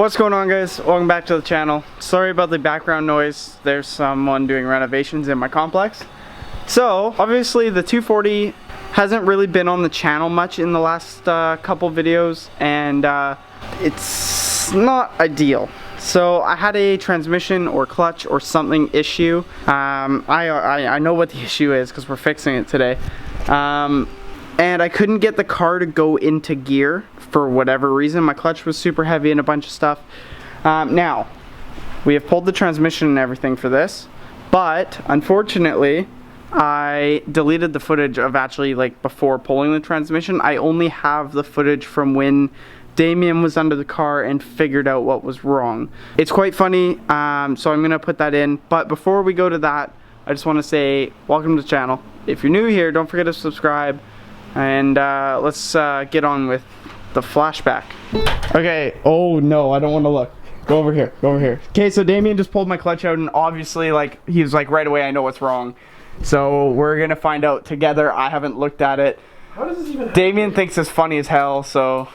What's going on, guys? Welcome back to the channel. Sorry about the background noise. There's someone doing renovations in my complex. So obviously the 240 hasn't really been on the channel much in the last couple videos, and it's not ideal. So I had a transmission or clutch or something issue. I know what the issue is because we're fixing it today. And I couldn't get the car to go into gear for whatever reason. My clutch was super heavy and a bunch of stuff. Now, we have pulled the transmission and everything for this, but unfortunately, I deleted the footage of actually like before pulling the transmission. I only have the footage from when Damien was under the car and figured out what was wrong. It's quite funny, so I'm gonna put that in. But before we go to that, I just want to say welcome to the channel. If you're new here, don't forget to subscribe, and let's get on with the flashback. Okay, oh no, I don't want to look. Go over here, go over here. Okay, so Damien just pulled my clutch out, and obviously like he was like, right away, I know what's wrong. So we're gonna find out together. I haven't looked at it. How does this even happen? Damien thinks it's funny as hell, so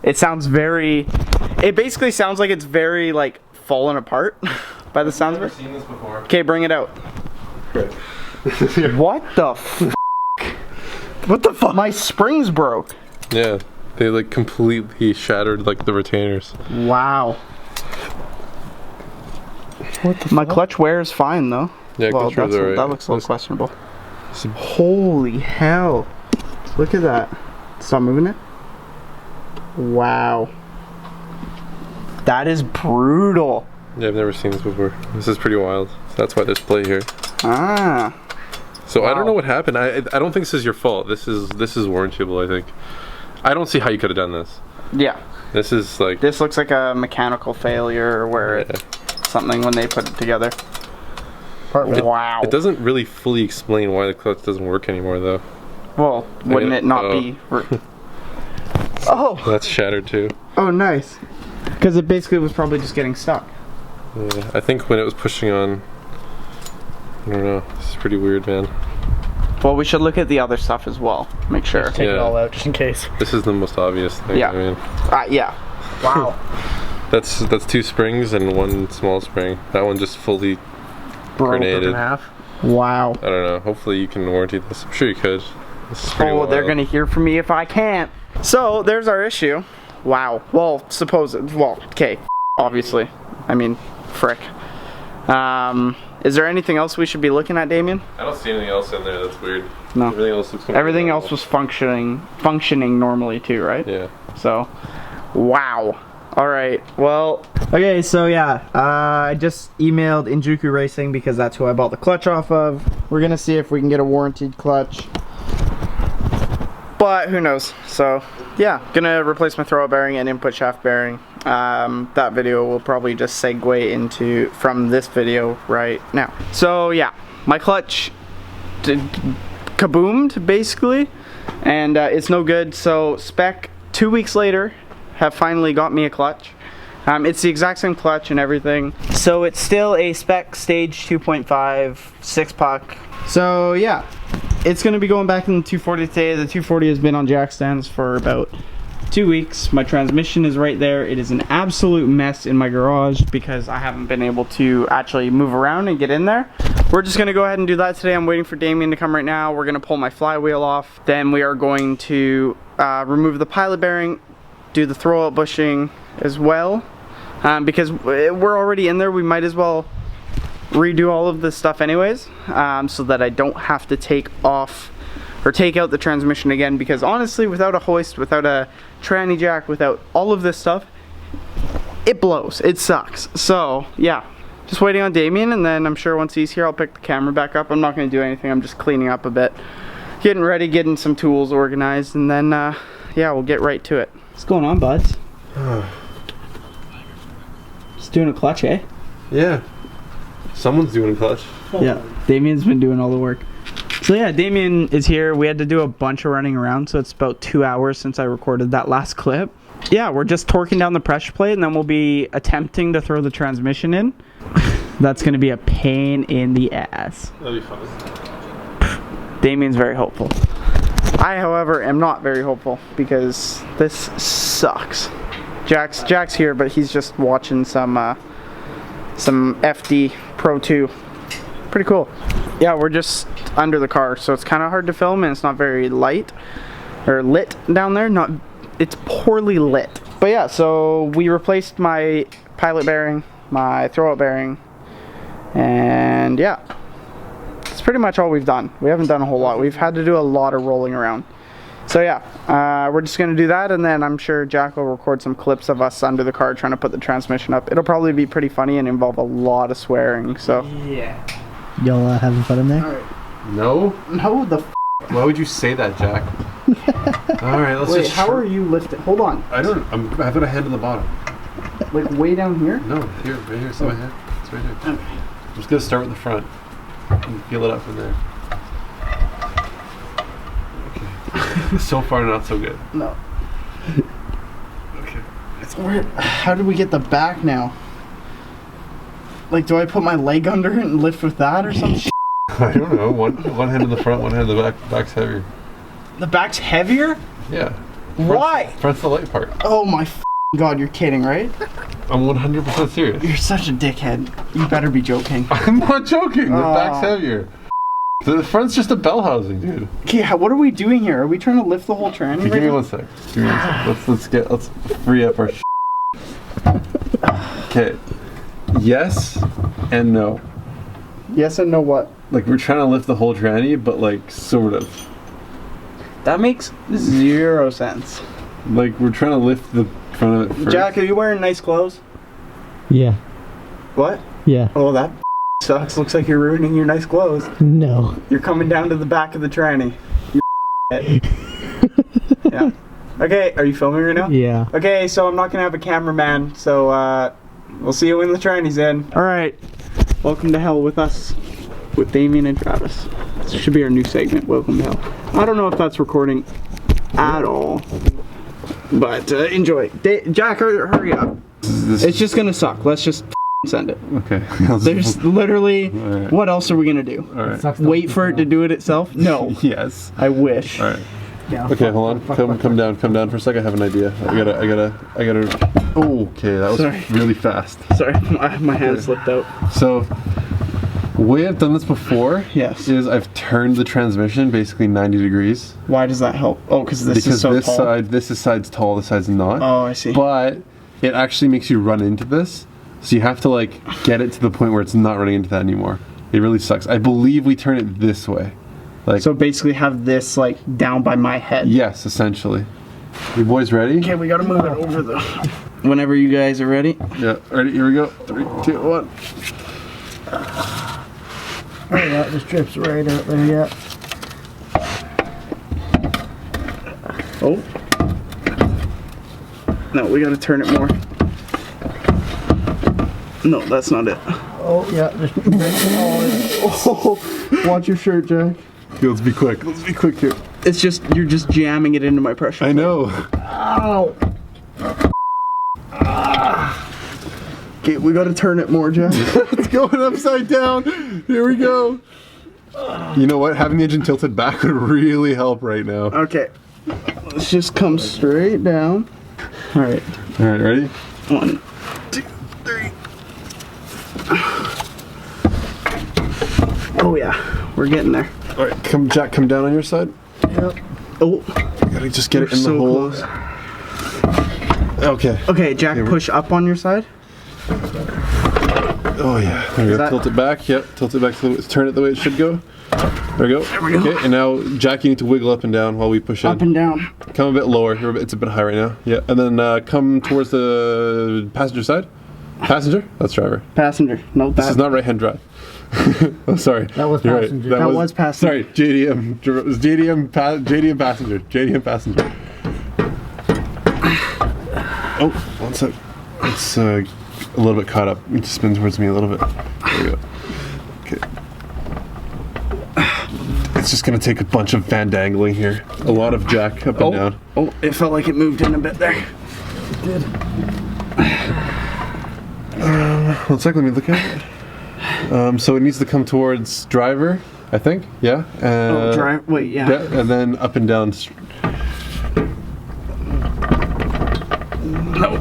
it sounds very, it basically sounds like it's very like fallen apart by the sounds of it. I've never seen this before. Okay, bring it out. Good. What the f***? What the fuck? My springs broke. Yeah, they like completely shattered like the retainers. Wow. What the My clutch wear is fine though. Yeah, well, controls are right. That looks a little questionable. Holy hell. Look at that. Stop moving it. Wow. That is brutal. Yeah, I've never seen this before. This is pretty wild. That's why there's play here. Ah. So Wow. I don't know what happened. I don't think this is your fault. This is warrantable, I think. I don't see how you could have done this. Yeah. This is like... This looks like a mechanical failure where it's something when they put it together. Wow. It doesn't really fully explain why the clutch doesn't work anymore, though. Well, wouldn't it not be... Oh! That's shattered, too. Oh, nice. Because it basically was probably just getting stuck. Yeah, I think when it was pushing on... I don't know. This is pretty weird, man. Well, we should look at the other stuff as well. Make sure. Take it all out just in case. This is the most obvious thing. Yeah. I mean. Yeah. Wow. That's two springs and one small spring. That one just fully grenaded. In half. Wow. I don't know. Hopefully you can warranty this. I'm sure you could. This is pretty wild. They're gonna hear from me if I can't. So there's our issue. Wow. Well, okay. Obviously. I mean, frick. Is there anything else we should be looking at, Damien? I don't see anything else in there that's weird. No. Everything else looks Everything else was functioning normally too, right? Yeah. So, wow. Alright, well, okay, so yeah, I just emailed Injuku Racing because that's who I bought the clutch off of. We're gonna see if we can get a warranted clutch, but who knows. So yeah, gonna replace my throwout bearing and input shaft bearing. That video will probably just segue into from this video right now. So yeah, my clutch kaboomed basically, and it's no good. So Spec 2 weeks later have finally got me a clutch. It's the exact same clutch and everything. So it's still a Spec stage 2.5 6-puck. So yeah, it's gonna be going back in the 240 today. The 240 has been on jack stands for about 2 weeks. My transmission is right there. It is an absolute mess in my garage because I haven't been able to actually move around and get in there. We're just gonna go ahead and do that today. I'm waiting for Damien to come right now. We're gonna pull my flywheel off. Then we are going to remove the pilot bearing, do the throwout bushing as well, because we're already in there. We might as well redo all of this stuff anyways, so that I don't have to take off or take out the transmission again, because honestly, without a hoist, without a tranny jack, without all of this stuff, it blows. It sucks. So yeah, just waiting on Damien, and then I'm sure once he's here I'll pick the camera back up. I'm not going to do anything. I'm just cleaning up a bit, getting ready, getting some tools organized, and then yeah, we'll get right to it. What's going on, buds? Just doing a clutch, eh? Yeah. Someone's doing a clutch. Yeah, Damien's been doing all the work. So yeah, Damien is here. We had to do a bunch of running around, so it's about 2 hours since I recorded that last clip. Yeah, we're just torquing down the pressure plate, and then we'll be attempting to throw the transmission in. That's going to be a pain in the ass. That'll be fun. Damien's very hopeful. I, however, am not very hopeful because this sucks. Jack's here, but he's just watching some FD Pro 2. Pretty cool. Yeah, we're just under the car, so it's kind of hard to film, and it's not very light or lit down there. It's poorly lit. But yeah, so we replaced my pilot bearing, my throwout bearing, and yeah, that's pretty much all we've done. We haven't done a whole lot. We've had to do a lot of rolling around. So yeah, we're just gonna do that, and then I'm sure Jack will record some clips of us under the car trying to put the transmission up. It'll probably be pretty funny and involve a lot of swearing. So yeah. Y'all having fun in there? All right. No. No, the. Why would you say that, Jack? All right, let's Wait, just. how are you lifting? Hold on. I don't. I've got a hand on the bottom. Like way down here? No, here, right here. See my hand? It's right here. Okay. I'm just gonna start with the front and feel it up from there. Okay. So far, not so good. No. Okay. It's weird. How did we get the back now? Like, do I put my leg under it and lift with that or some shit? I don't know. One hand in the front, one hand in the back. Back's heavier. The back's heavier? Yeah. Why? Front's the light part. Oh my god, you're kidding, right? I'm 100% serious. You're such a dickhead. You better be joking. I'm not joking. The back's heavier. The front's just a bell housing, dude. Okay, what are we doing here? Are we trying to lift the whole tranny? Okay, give me 1 sec. Give me 1 sec. Let's free up our. Okay. Yes and no. Yes and no what? Like, we're trying to lift the whole tranny, but like sort of. That makes 0 sense. Like, we're trying to lift the front of it first. Jack, are you wearing nice clothes? Yeah. What? Yeah. Oh, that sucks. Looks like you're ruining your nice clothes. No. You're coming down to the back of the tranny. Yeah. Okay, are you filming right now? Yeah. Okay, so I'm not gonna have a cameraman, so we'll see you when the tranny's in. Alright. Welcome to hell with us. With Damien and Travis. This should be our new segment, Welcome to Hell. I don't know if that's recording at all. But enjoy. Jack, hurry up. It's just gonna suck. Let's just send it. Okay. There's literally, right. What else are we gonna do? Alright. Wait for it to do it itself? No. Yes. I wish. Alright. Yeah. Okay, hold on. Come down for a sec. I have an idea. I gotta. Oh, okay, that was Sorry. really fast. Sorry, my hand slipped out. So, the way I've done this before Yes. is I've turned the transmission basically 90 degrees. Why does that help? Oh, because this is so tall. This side's tall, this side's not. Oh, I see. But it actually makes you run into this, so you have to like get it to the point where it's not running into that anymore. It really sucks. I believe we turn it this way. Like, So basically have this like down by my head. yes, essentially. You boys ready? Okay, we gotta move it over the... Whenever you guys are ready. Yeah, ready? Here we go. 3, 2, 1. Oh yeah, this drips right out there, yeah. Oh. No, we gotta turn it more. No, that's not it. Oh yeah, just Oh, watch your shirt, Jack. Okay, let's be quick. Let's be quick here. It's just, you're just jamming it into my pressure. I know. ow. Okay, we gotta turn it more, Jack. It's going upside down. Here we go. You know what? Having the engine tilted back would really help right now. Okay. Let's just come straight down. Alright. All right, ready? 1, 2, 3. Oh yeah, we're getting there. All right, Jack, come down on your side. Yep. Oh, Gotta just get it we're in the so hole. close. Okay. Okay, Jack, Okay, push up on your side. Oh yeah. There we go. that- Tilt it back. Yep. Tilt it back. Turn it the way it should go. There we go. There we go. Okay, and now Jack, you need to wiggle up and down while we push in. Up and down. Come a bit lower. It's a bit high right now. Yeah, and then come towards the passenger side. Passenger? That's driver. Passenger. No, This is not right-hand drive. Oh, sorry. That was You're passenger. Right. That was passenger. Sorry, JDM. It was JDM passenger. JDM passenger. Oh, 1 sec. It's a little bit caught up. It just spin towards me a little bit. There we go. Okay. It's just gonna take a bunch of vandangling here. A lot of jack up and down. Oh, it felt like it moved in a bit there. It did. 1 sec, let me look at it. So it needs to come towards driver, I think. Yeah. Oh, drive. Wait, yeah. Yeah, and then up and down. No.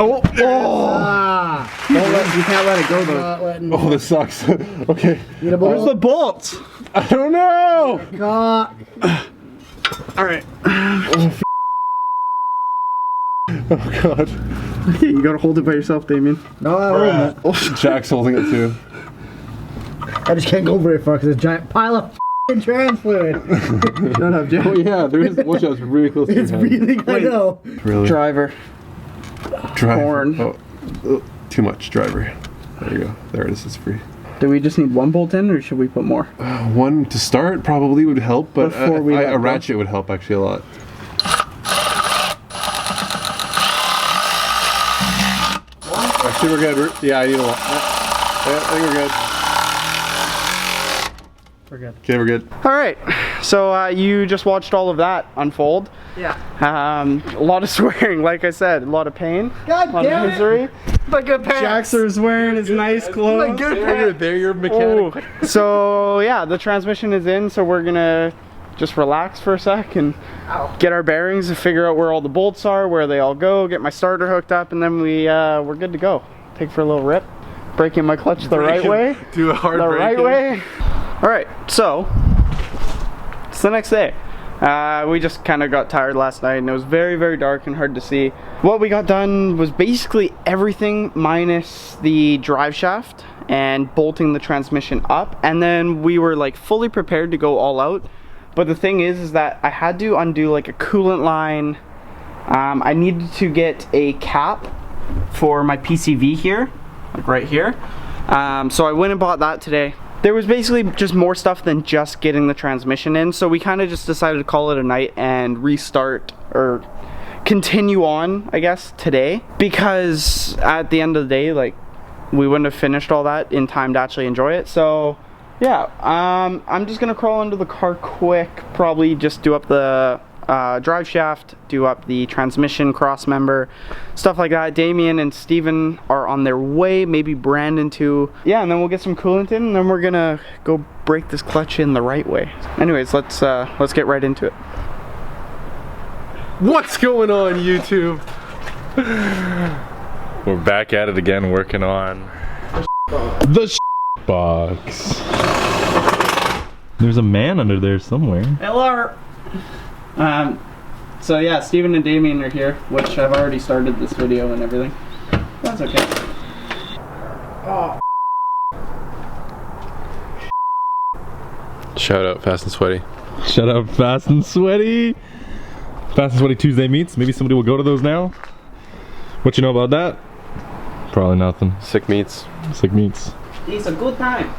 Oh! Ah! You can't let it go though. Not letting Oh, this sucks. Okay. Need a Where's the bolt? bolts? I don't know. Caught. Alright. Oh God. You gotta hold it by yourself, Damien. No, I'm holding it. Jack's holding it too. I just can't go very far because there's a giant pile of f***ing trans fluid. Shut up, Jack. Oh yeah, there is. Watch out, it's really close to It's your head. really, I know. Really. Driver. Driver. Horn. Oh, too much driver. There you go. There it is. It's free. Do we just need one bolt in, or should we put more? One to start probably would help, but Before we let a go? ratchet would help actually a lot. Actually, we're good. Yeah, I need a lot. Yeah, I think we're good. We're good. Okay, we're good. Alright, so you just watched all of that unfold. Yeah. A lot of swearing, like I said, a lot of pain. God A lot damn of it. misery. My good pants. Jaxer's wearing his nice clothes. You're there, you're a mechanic. Oh. So yeah, the transmission is in, so we're gonna just relax for a sec and get our bearings and figure out where all the bolts are, where they all go, get my starter hooked up, and then we're good to go. Take for a little rip, braking my clutch the right way. Do a hard The right braking. way. Alright, so it's the next day. We just kind of got tired last night and it was very, very dark and hard to see. What we got done was basically everything minus the drive shaft and bolting the transmission up, and then we were like fully prepared to go all out. But the thing is that I had to undo like a coolant line. I needed to get a cap for my PCV here, like right here. So I went and bought that today. There was basically just more stuff than just getting the transmission in, so we kind of just decided to call it a night and restart, or continue on, I guess, today, because at the end of the day, like, we wouldn't have finished all that in time to actually enjoy it. So yeah, I'm just gonna crawl into the car quick, probably just do up the drive shaft, do up the transmission cross member, stuff like that. Damien and Steven are on their way, maybe Brandon too. Yeah, and then we'll get some coolant in, and then we're gonna go break this clutch in the right way. Anyways, let's get right into it. What's going on, YouTube? We're back at it again, working on the box. There's a man under there somewhere. LR. So yeah, Steven and Damien are here, which I've already started this video and everything. That's okay. Oh. Shout out Fast and Sweaty. Shout out Fast and Sweaty. Fast and Sweaty Tuesday meets. Maybe somebody will go to those now. What you know about that? Probably nothing. Sick meats. Sick meats. It's a good time.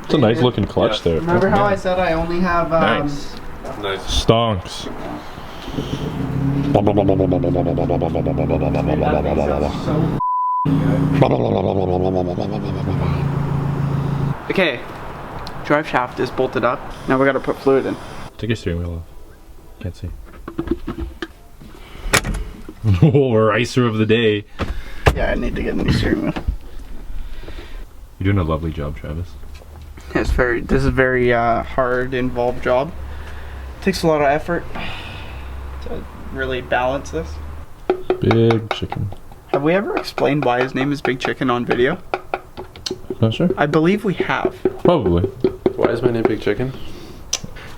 It's a nice looking clutch there. Remember how I said I only have Nice. Stonks. Okay, drive shaft is bolted up. Now we gotta put fluid in. Take your steering wheel off. Can't see. Oh, ricer of the day. Yeah, I need to get a new steering wheel. You're doing a lovely job, Travis. This is a very hard, involved job. Takes a lot of effort to really balance this. Big chicken. Have we ever explained why his name is Big Chicken on video? Not sure. I believe we have. Probably. Why is my name Big Chicken?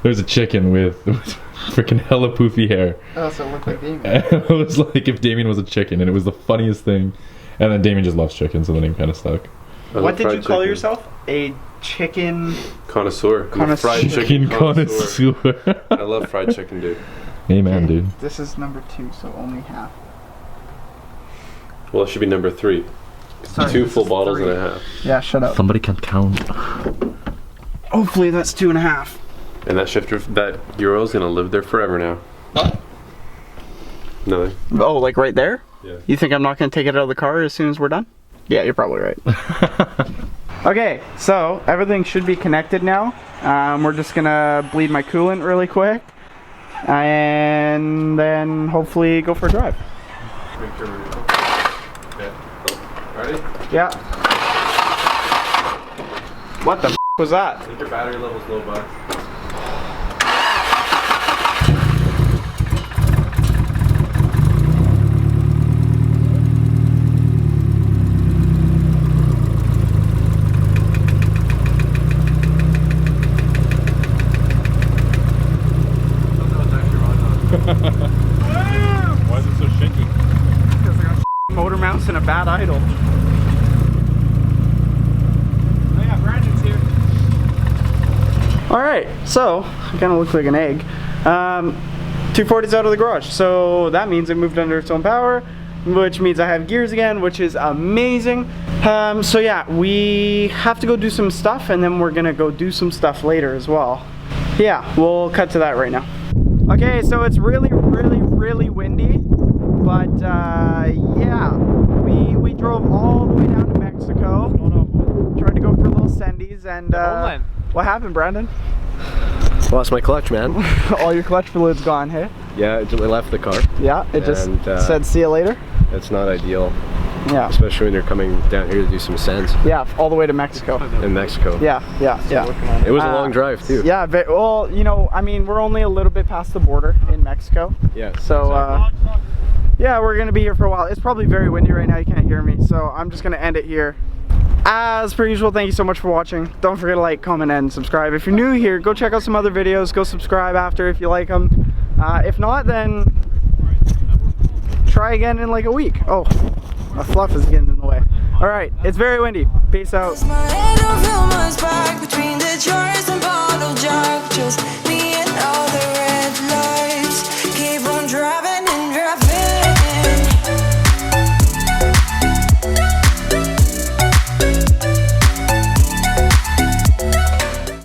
There's a chicken with freaking hella poofy hair. Oh, so it looked like Damien. And it was like if Damien was a chicken, and it was the funniest thing. And then Damien just loves chicken, so the name kind of stuck. What did you call yourself? A chicken Connoisseur. I'm a fried Connoisseur. chicken Chicken connoisseur. I love fried chicken, dude. Amen, dude. This is number 2, so only half. Well, it should be number 3. Sorry, 2 this full is bottles 3. and a half. Yeah, shut up. Somebody can count. Hopefully that's 2.5. And that shifter, that Euro's gonna live there forever now. What? Nothing. Oh, like right there? Yeah. You think I'm not gonna take it out of the car as soon as we're done? Yeah, you're probably right. Okay, so everything should be connected now. We're just gonna bleed my coolant really quick, and then hopefully go for a drive. Make sure we're okay. Ready? Yeah. What the f was that? I think your battery level's low, bud. motor mounts and a bad idle. Oh yeah, Brandon's here. Alright, so I kind of look like an egg. 240's out of the garage, so that means it moved under its own power, which means I have gears again, which is amazing. So yeah, we have to go do some stuff, and then we're gonna go do some stuff later as well. Yeah, we'll cut to that right now. Okay, so it's really windy, but yeah, we drove all the way down to Mexico. Tried to go for little sendies, and what happened, Brandon? Lost my clutch, man. All your clutch fluid's gone, hey? Yeah, it left the car. Yeah, it just And, said see you later. It's not ideal, Yeah. especially when you're coming down here to do some sends Yeah, all the way to Mexico. in Mexico. Yeah. It was a long drive too. Yeah, well, you know, I mean, we're only a little bit past the border in Mexico. Yeah. So, yeah, we're gonna be here for a while. It's probably very windy right now, you can't hear me, so I'm just gonna end it here. As per usual, thank you so much for watching. Don't forget to like, comment, and subscribe. If you're new here, go check out some other videos. Go subscribe after if you like them. If not, then try again in like a week. Oh, my fluff is getting in the way. All right, it's very windy. Peace out. My head don't feel much back between the jars and bottle jars. Just